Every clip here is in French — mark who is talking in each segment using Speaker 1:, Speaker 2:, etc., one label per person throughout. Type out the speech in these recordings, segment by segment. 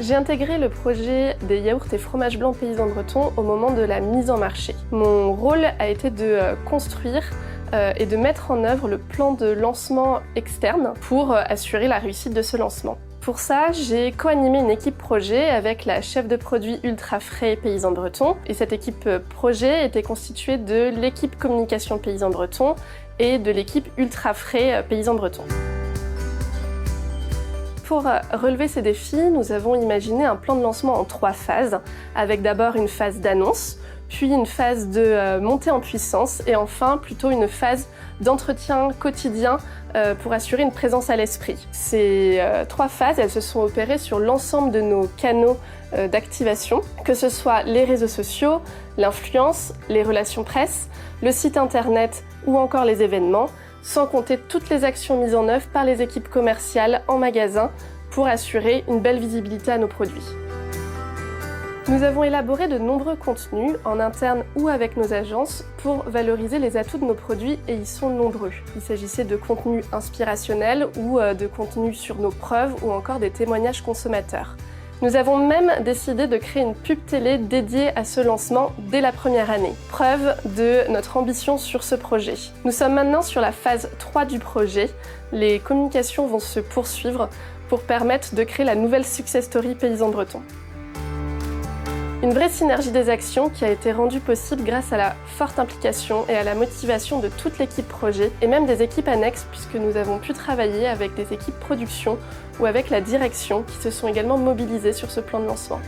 Speaker 1: J'ai intégré le projet des yaourts et fromages blancs paysans bretons au moment de la mise en marché. Mon rôle a été de construire et de mettre en œuvre le plan de lancement externe pour assurer la réussite de ce lancement. Pour ça, j'ai co-animé une équipe projet avec la chef de produit ultra frais paysans bretons. Et cette équipe projet était constituée de l'équipe communication paysans bretons et de l'équipe ultra frais paysans bretons. Pour relever ces défis, nous avons imaginé un plan de lancement en 3 phases, avec d'abord une phase d'annonce, puis une phase de montée en puissance et enfin plutôt une phase d'entretien quotidien pour assurer une présence à l'esprit. Ces 3 phases, elles se sont opérées sur l'ensemble de nos canaux d'activation, que ce soit les réseaux sociaux, l'influence, les relations presse, le site internet ou encore les événements, sans compter toutes les actions mises en œuvre par les équipes commerciales en magasin pour assurer une belle visibilité à nos produits. Nous avons élaboré de nombreux contenus en interne ou avec nos agences pour valoriser les atouts de nos produits et ils sont nombreux. Il s'agissait de contenus inspirationnels ou de contenus sur nos preuves ou encore des témoignages consommateurs. Nous avons même décidé de créer une pub télé dédiée à ce lancement dès la première année. Preuve de notre ambition sur ce projet. Nous sommes maintenant sur la phase 3 du projet. Les communications vont se poursuivre pour permettre de créer la nouvelle success story paysans bretons. Une vraie synergie des actions qui a été rendue possible grâce à la forte implication et à la motivation de toute l'équipe projet et même des équipes annexes puisque nous avons pu travailler avec des équipes production ou avec la direction qui se sont également mobilisées sur ce plan de lancement.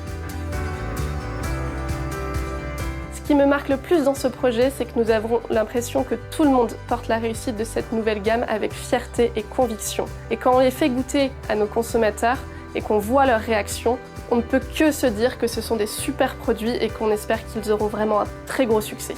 Speaker 1: Ce qui me marque le plus dans ce projet, c'est que nous avons l'impression que tout le monde porte la réussite de cette nouvelle gamme avec fierté et conviction. Et quand on les fait goûter à nos consommateurs et qu'on voit leurs réactions, on ne peut que se dire que ce sont des super produits et qu'on espère qu'ils auront vraiment un très gros succès.